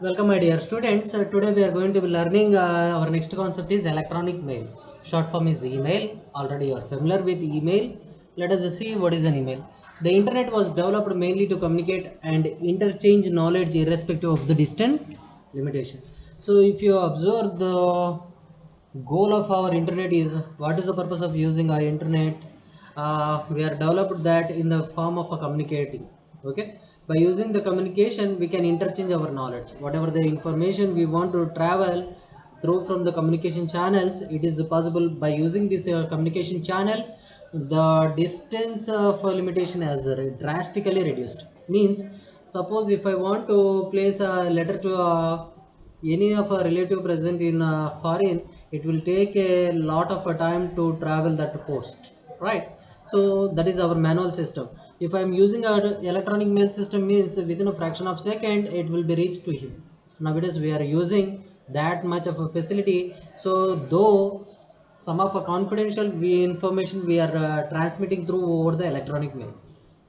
Welcome my dear students. Today we are going to be learning our next concept is electronic mail. Short form is email. Already you are familiar with email. Let us see what is an email. The internet was developed mainly to communicate and interchange knowledge irrespective of the distance limitation. So if you observe, the goal of our internet is, what is the purpose of using our internet? We are developed that in the form of a communicating. Okay, by using the communication we can interchange our knowledge. Whatever the information we want to travel through from the communication channels, it is possible by using this communication channel. The distance of limitation has drastically reduced. Means, suppose if I want to place a letter to any of a relative present in foreign, it will take a lot of time to travel that post, right? So that is our manual system. If I am using a electronic mail system, means within a fraction of second it will be reached to him. Nowadays we are using that much of a facility. So though some of a confidential information we are transmitting through over the electronic mail.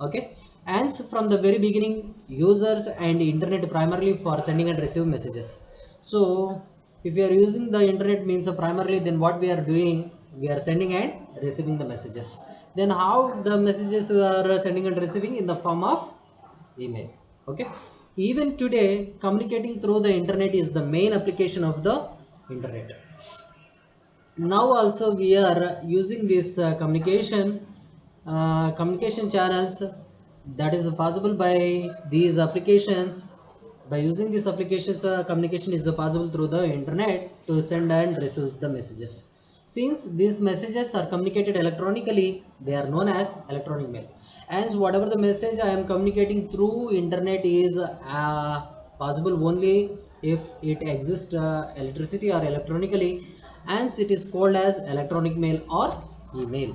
Okay, and from the very beginning users and internet primarily for sending and receiving messages. So if we are using the internet means primarily, then what we are doing, we are sending and receiving the messages. Then how the messages we are sending and receiving? In the form of email. Okay, even today communicating through the internet is the main application of the internet. Now also we are using this communication channels, that is possible by these applications. By using these applications, communication is possible through the internet to send and receive the messages. Since these messages are communicated electronically, they are known as electronic mail. And whatever the message I am communicating through internet is possible only if it exists electricity or electronically, and it is called as electronic mail or email.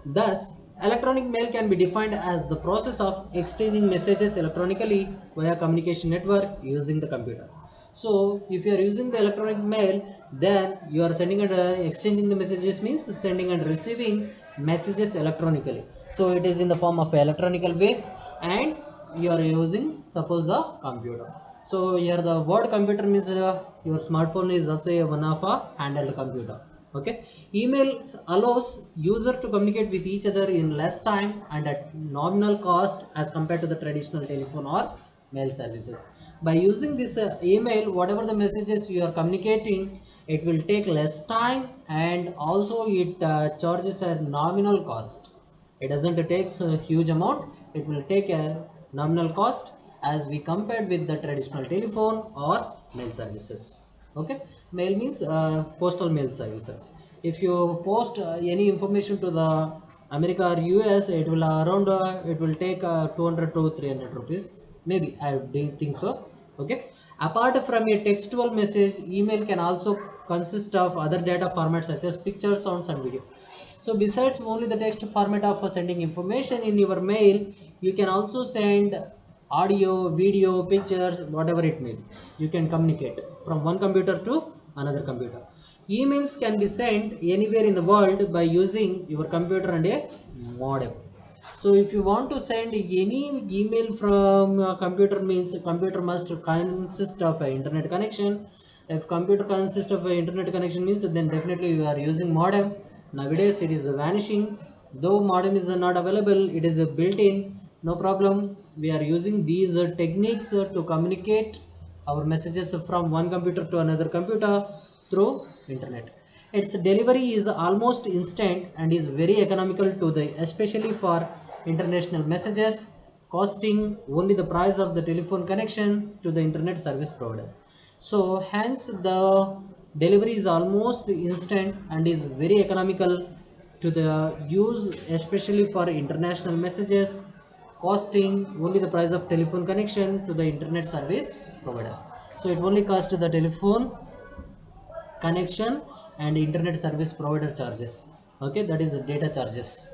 Thus, electronic mail can be defined as the process of exchanging messages electronically via communication network using the computer. So, if you are using the electronic mail, then you are sending and exchanging the messages, means sending and receiving messages electronically. So, it is in the form of electronical way, and you are using, suppose, the computer. So, here the word computer means your smartphone is also one of a handheld computer. Okay, emails allows user to communicate with each other in less time and at nominal cost as compared to the traditional telephone or mail services. By using this email, whatever the messages you are communicating, it will take less time, and also it charges a nominal cost. It doesn't take a huge amount, it will take a nominal cost as we compared with the traditional telephone or mail services. Okay, mail means postal mail services. If you post any information to the America or US, it will around it will take 200 to 300 rupees, maybe. I don't think so. Okay, apart from a textual message, email can also consist of other data formats such as pictures, sounds and video. So besides only the text format of sending information in your mail, you can also send audio, video, pictures, whatever it may be. You can communicate from one computer to another computer. Emails can be sent anywhere in the world by using your computer and a modem. So if you want to send any email from a computer, means computer must consist of an internet connection. If computer consists of an internet connection, means then definitely you are using modem. Nowadays it is vanishing. Though modem is not available, it is built-in. No problem. We are using these techniques to communicate our messages from one computer to another computer through internet. Its delivery is almost instant and is very economical to the, especially for international messages, costing only the price of the telephone connection to the internet service provider. So hence the delivery is almost instant and is very economical to the use, especially for international messages, costing only the price of telephone connection to the internet service provider. So it only costs the telephone connection and internet service provider charges. Okay, that is the data charges.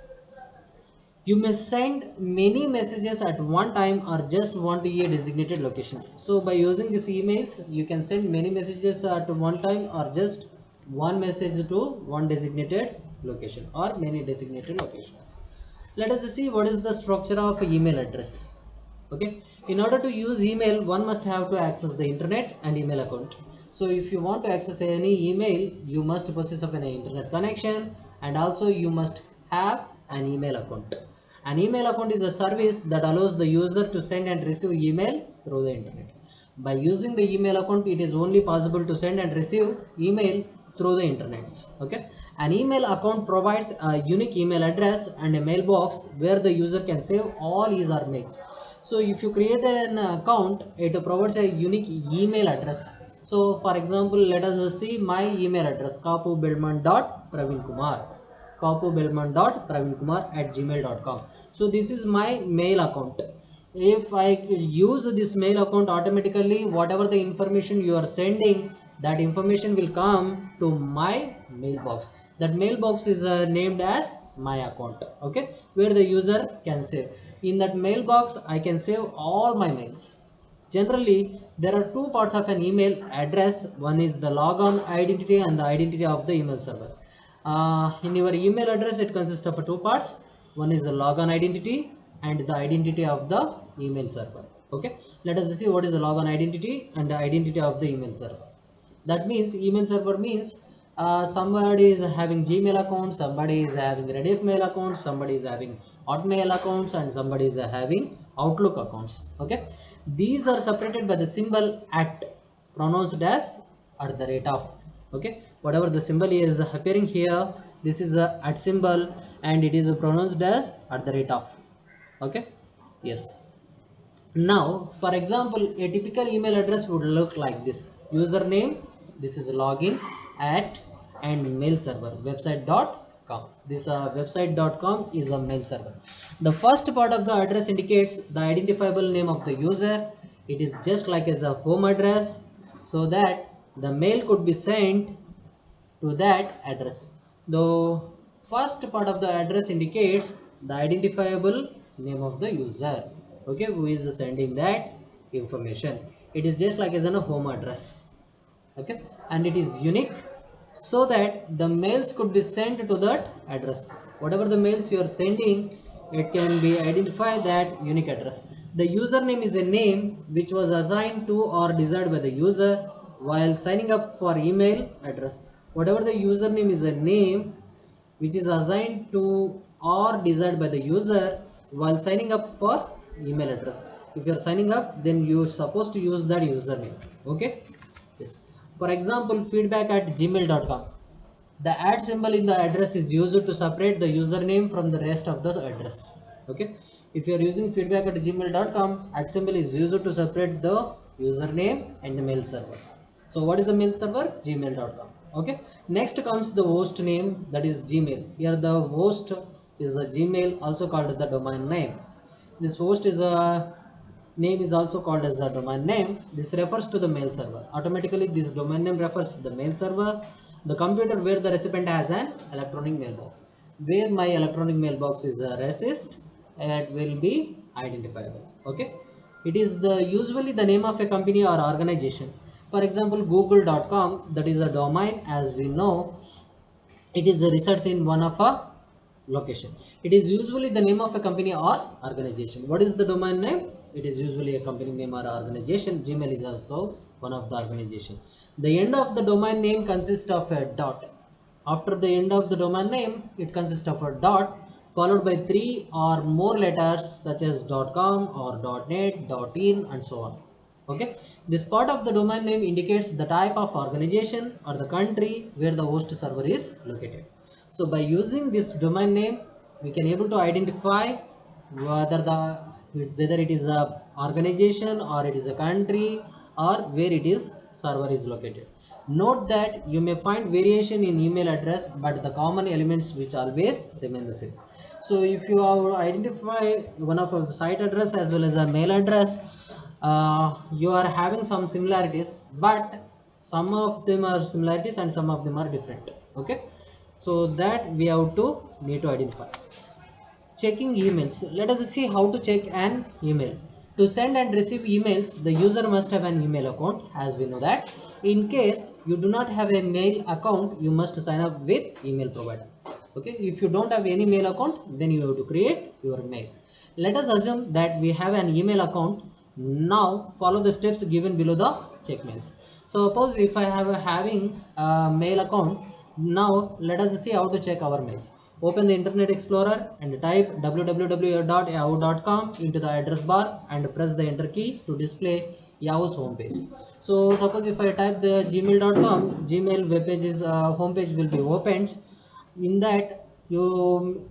You may send many messages at one time or just one to a designated location. So by using these emails, you can send many messages at one time or just one message to one designated location or many designated locations. Let us see what is the structure of email address. Okay, in order to use email, one must have to access the internet and email account. So if you want to access any email, you must possess of an internet connection, and also you must have an email account. An email account is a service that allows the user to send and receive email through the internet. By using the email account, it is only possible to send and receive email through the internet. Okay, an email account provides a unique email address and a mailbox where the user can save all his or mails. So if you create an account, it provides a unique email address. So for example, let us see my email address, kapubelman.pravinkumar, kapubelman.pravinkumar@gmail.com. So this is my mail account. If I use this mail account, automatically whatever the information you are sending, that information will come to my mailbox. That mailbox is named as my account. Okay, where the user can save. In that mailbox, I can save all my mails. Generally, there are two parts of an email address. One is the logon identity and the identity of the email server. In your email address, it consists of two parts. One is the logon identity and the identity of the email server. Okay, let us see what is the logon identity and the identity of the email server. That means email server means somebody is having Gmail account, somebody is having Rediff mail account, somebody is having Hotmail accounts, and somebody is having Outlook accounts. Okay, these are separated by the symbol at, pronounced as at the rate of. Okay, whatever the symbol is appearing here, this is a at symbol, and it is pronounced as at the rate of. Okay, yes. Now for example, a typical email address would look like this: username, this is login at, and mail server website.com. This website.com is a mail server. The first part of the address indicates the identifiable name of the user. It is just like as a home address, so that the mail could be sent to that address. The first part of the address indicates the identifiable name of the user, okay, who is sending that information. It is just like as a home address. Okay, and it is unique, so that the mails could be sent to that address. Whatever the mails you are sending, it can be identified that unique address. The username is a name which was assigned to or desired by the user while signing up for email address. Whatever the username is a name which is assigned to or desired by the user while signing up for email address. If you are signing up, then you are supposed to use that username. Okay, yes. For example, feedback@gmail.com. The at symbol in the address is used to separate the username from the rest of the address. Okay, if you are using feedback@gmail.com, at symbol is used to separate the username and the mail server. So what is the mail server? Gmail.com. Okay, next comes the host name, that is Gmail. Here the host is the Gmail, also called the domain name. This host is a name is also called as the domain name. This refers to the mail server. Automatically this domain name refers to the mail server, the computer where the recipient has an electronic mailbox. Where my electronic mailbox is a resist, it will be identifiable. Okay, it is the usually the name of a company or organization. For example, google.com, that is a domain. As we know, it is a research in one of a location. It is usually the name of a company or organization. What is the domain name? It is usually a company name or organization. Gmail is also one of the organization. The end of the domain name consists of a dot. After the end of the domain name, it consists of a dot followed by 3 or more letters such as .com or .net, .in, and so on. Okay, this part of the domain name indicates the type of organization or the country where the host server is located. So by using this domain name, we can able to identify whether it is a organization or it is a country or where it is server is located. Note that you may find variation in email address, but the common elements which always remain the same. So if you identify one of a site address as well as a mail address, you are having some similarities, but some of them are similarities and some of them are different. Okay, so that we have to need to identify. Checking emails. Let us see how to check an email. To send and receive emails, the user must have an email account, as we know that. In case you do not have a mail account, you must sign up with email provider. Okay, if you don't have any mail account, then you have to create your mail. Let us assume that we have an email account. Now follow the steps given below the check mails. So suppose if I have having a mail account, now let us see how to check our mails. Open the Internet Explorer and type www.yahoo.com into the address bar and press the enter key to display Yahoo's homepage. So suppose if I type the gmail.com, Gmail web page's homepage will be opened. In that, you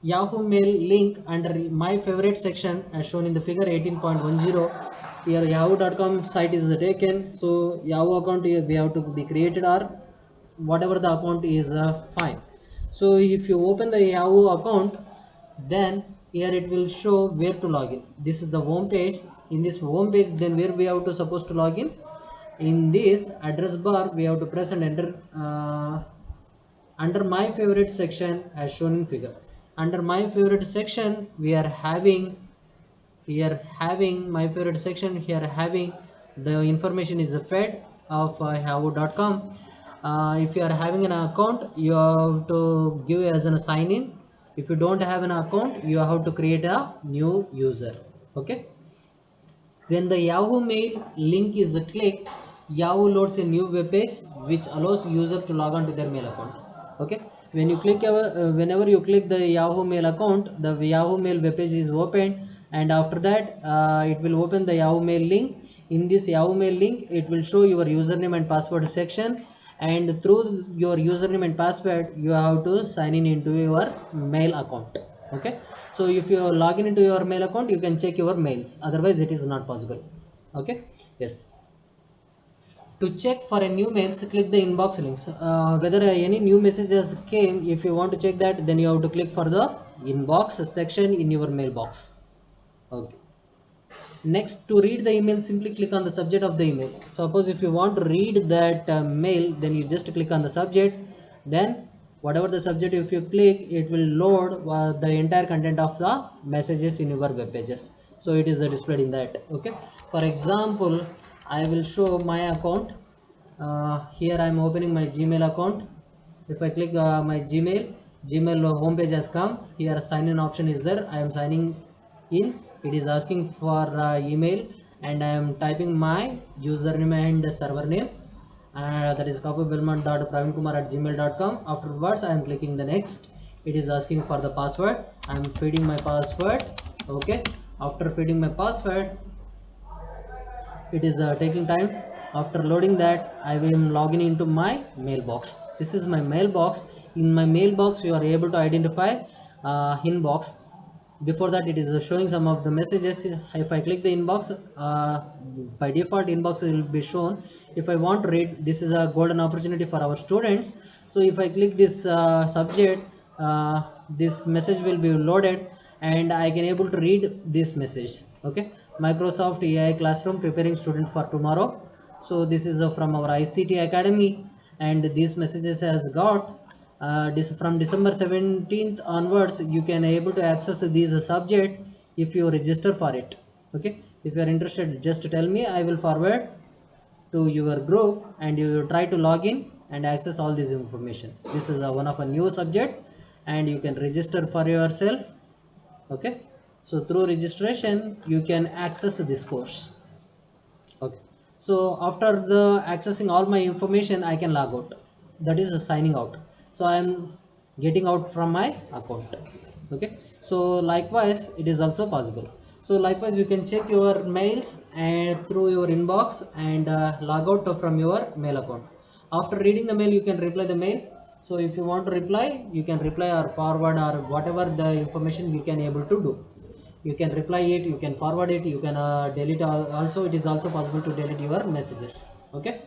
Yahoo Mail link under my favorite section as shown in the figure 18.10. Here yahoo.com site is taken, so Yahoo account we have to be created, or whatever the account is fine. So if you open the Yahoo account, then here it will show where to log in. This is the home page. In this home page, then where we have to supposed to log in this address bar, we have to press and enter under my favorite section as shown in figure. Under my favorite section, we are having my favorite section here, having the information is fed of yahoo.com. If you are having an account, you have to give as a sign in. If you don't have an account, you have to create a new user. Okay, when the Yahoo Mail link is clicked, Yahoo loads a new web page which allows user to log on to their mail account. Okay, when you click whenever you click the Yahoo Mail account, the Yahoo Mail web page is opened, and after that it will open the Yahoo Mail link. In this Yahoo Mail link, it will show your username and password section, and through your username and password, you have to sign in into your mail account. Okay, so if you log in into your mail account, you can check your mails, otherwise it is not possible. Okay, yes, to check for a new mails, click the inbox links. Whether any new messages came, if you want to check that, then you have to click for the inbox section in your mailbox. Okay, next, to read the email, simply click on the subject of the email. Suppose if you want to read that mail, then you just click on the subject, then whatever the subject, if you click, it will load the entire content of the messages in your web pages. So it is displayed in that. Okay, for example, I will show my account. Here I am opening my Gmail account. If I click my Gmail homepage has come. Here sign in option is there. I am signing in. It is asking for email, and I am typing my username and server name. That is kapubelmont.pravinkumar@gmail.com. Afterwards, I am clicking the next. It is asking for the password. I am feeding my password. Okay. After feeding my password, it is taking time. After loading that, I am logging into my mailbox. This is my mailbox. In my mailbox, you are able to identify inbox. Before that, it is showing some of the messages. If I click the inbox, by default inbox will be shown. If I want to read, this is a golden opportunity for our students. So if I click this subject, this message will be loaded, and I can able to read this message. Okay, Microsoft AI Classroom preparing student for tomorrow. So this is from our ICT Academy, and these messages has got from December 17th onwards. You can able to access these subject if you register for it. Okay, if you are interested, just tell me. I will forward to your group, and you try to log in and access all this information. This is one of a new subject, and you can register for yourself. Okay, so through registration you can access this course. Okay, so after the accessing all my information, I can log out. That is signing out. So I am getting out from my account. Okay, so likewise it is also possible. So likewise you can check your mails and through your inbox, and log out from your mail account. After reading the mail, you can reply the mail. So if you want to reply, you can reply or forward or whatever the information you can able to do. You can reply it, you can forward it, you can delete also. It is also possible to delete your messages. Okay,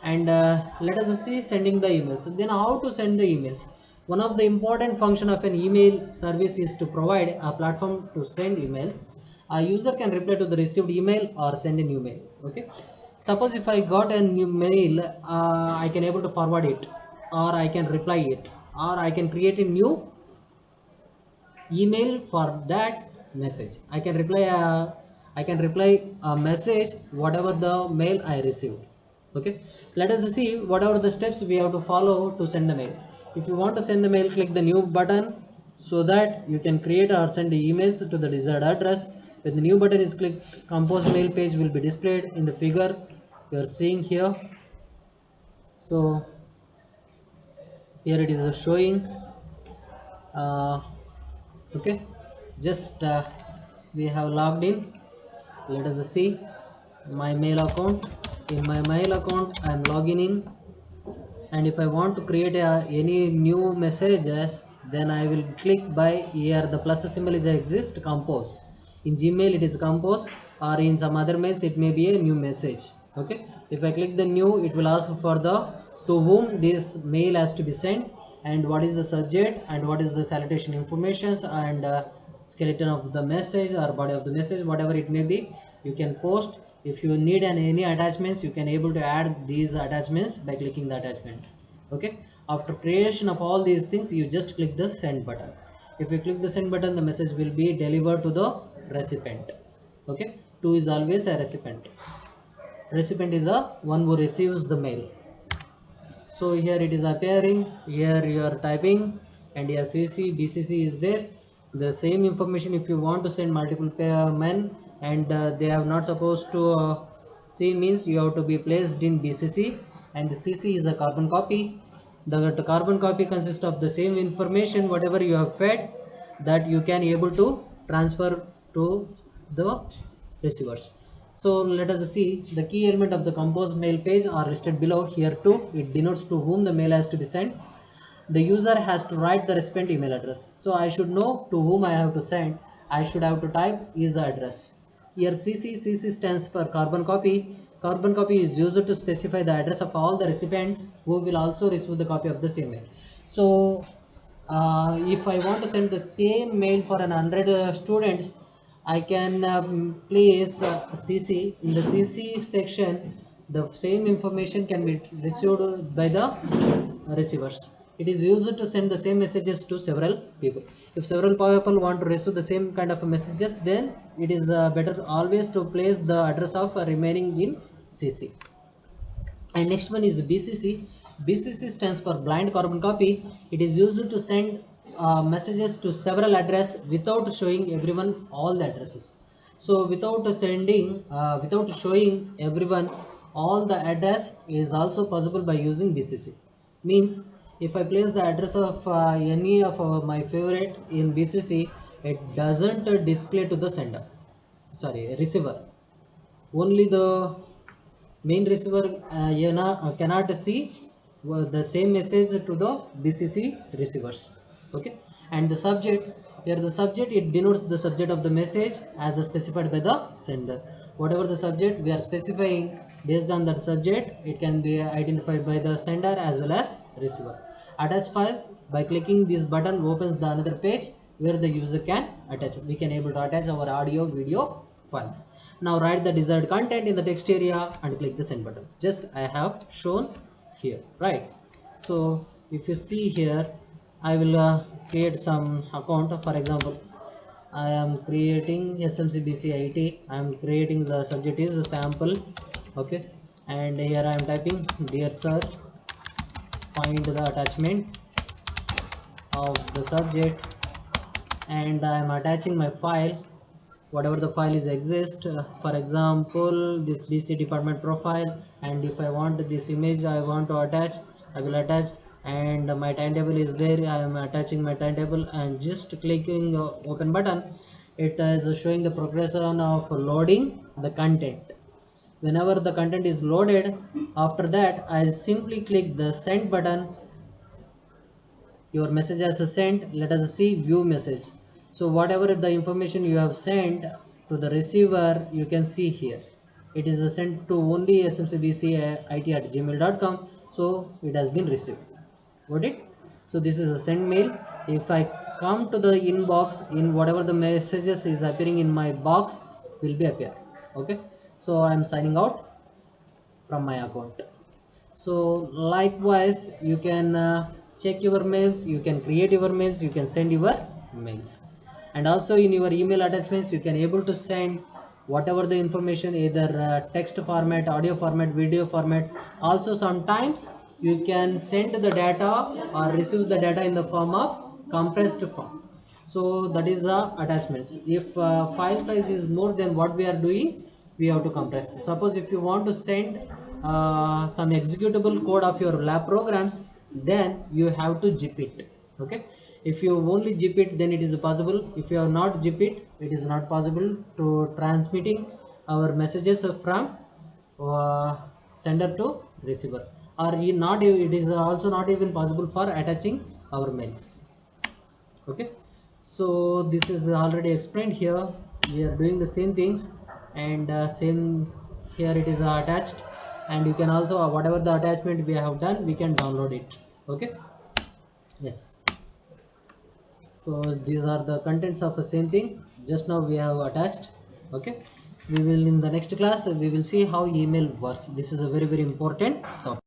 and let us see sending the emails. Then how to send the emails? One of the important function of an email service is to provide a platform to send emails. A user can reply to the received email or send a new mail. Okay, suppose if I got a new mail, I can able to forward it, or I can reply it, or I can create a new email for that message. I can reply a message whatever the mail I received. Okay, let us see what are the steps we have to follow to send the mail. If you want to send the mail, click the new button, so that you can create or send emails to the desired address. When the new button is clicked, compose mail page will be displayed in the figure you are seeing here. So here it is showing. Okay, just we have logged in. Let us see my mail account. In my mail account I am logging in, and if I want to create any new messages, then I will click by here. The plus symbol is exist compose. In Gmail it is compose, or in some other mails it may be a new message. Okay, if I click the new, it will ask for the to whom this mail has to be sent, and what is the subject, and what is the salutation informations, and skeleton of the message or body of the message, whatever it may be. You can post. If you need any attachments, you can able to add these attachments by clicking the attachments. Okay, after creation of all these things, you just click the send button. If you click the send button, the message will be delivered to the recipient. Okay, to is always a recipient. Recipient is a one who receives the mail. So here it is appearing, here you are typing, and here CC BCC is there. The same information, if you want to send multiple men, and they are not supposed to see, means you have to be placed in BCC, and the CC is a carbon copy. The carbon copy consists of the same information whatever you have fed, that you can able to transfer to the receivers. So let us see the key element of the composed mail page are listed below. Here too, it denotes to whom the mail has to be sent. The user has to write the recipient email address. So I should know to whom I have to send. I should have to type his address. Here CC stands for carbon copy. Carbon copy is used to specify the address of all the recipients who will also receive the copy of the same mail. So if I want to send the same mail for an 100 students, I can place CC. In the CC section, the same information can be received by the receivers. It is used to send the same messages to several people. If several people want to receive the same kind of messages, then it is better always to place the address of remaining in CC. And next one is BCC. BCC stands for blind carbon copy. It is used to send messages to several addresses without showing everyone all the addresses. So without showing everyone all the address is also possible by using BCC. Means if I place the address of any of my favorite in BCC, it doesn't display to the sender. Sorry, receiver. Only the main receiver cannot see the same message to the BCC receivers. Okay, and the subject, here the subject, it denotes the subject of the message as specified by the sender. Whatever the subject we are specifying, based on that subject, it can be identified by the sender as well as receiver. Attach files, by clicking this button opens the another page where the user can attach. We can able to attach our audio video files. Now write the desired content in the text area and click the send button. Just I have shown here, right? So if you see here, I will create some account. For example, I am creating SMCBC IT. I am creating, the subject is a sample. Okay, and here I am typing, dear sir, find the attachment of the subject, and I am attaching my file, whatever the file is exist. For example, this BC department profile, and if I want this image I want to attach, I will attach. And my timetable is there, I am attaching my timetable, and just clicking open button, it is showing the progression of loading the content. Whenever the content is loaded, after that I simply click the send button. Your message as a sent. Let us see view message. So whatever the information you have sent to the receiver, you can see here it is sent to only smcbcit@gmail.com. So it has been received. Got it? So this is a send mail. If I come to the inbox, in whatever the messages is appearing in my box will be appear. Okay, so I am signing out from my account. So likewise, you can check your mails, you can create your mails, you can send your mails. And also in your email attachments, you can able to send whatever the information, either text format, audio format, video format. Also sometimes you can send the data or receive the data in the form of compressed form. So that is the attachments. If file size is more than what we are doing, we have to compress. Suppose if you want to send some executable code of your lab programs, then you have to zip it. Okay, if you only zip it, then it is possible. If you have not zip it, it is not possible to transmitting our messages from uh, sender to receiver, or it is also not even possible for attaching our mails. Okay, so this is already explained here. We are doing the same things, and same here it is attached, and you can also whatever the attachment we have done, we can download it. Okay, yes. So these are the contents of the same thing, just now we have attached. Okay, we will in the next class we will see how email works. This is a very very important topic.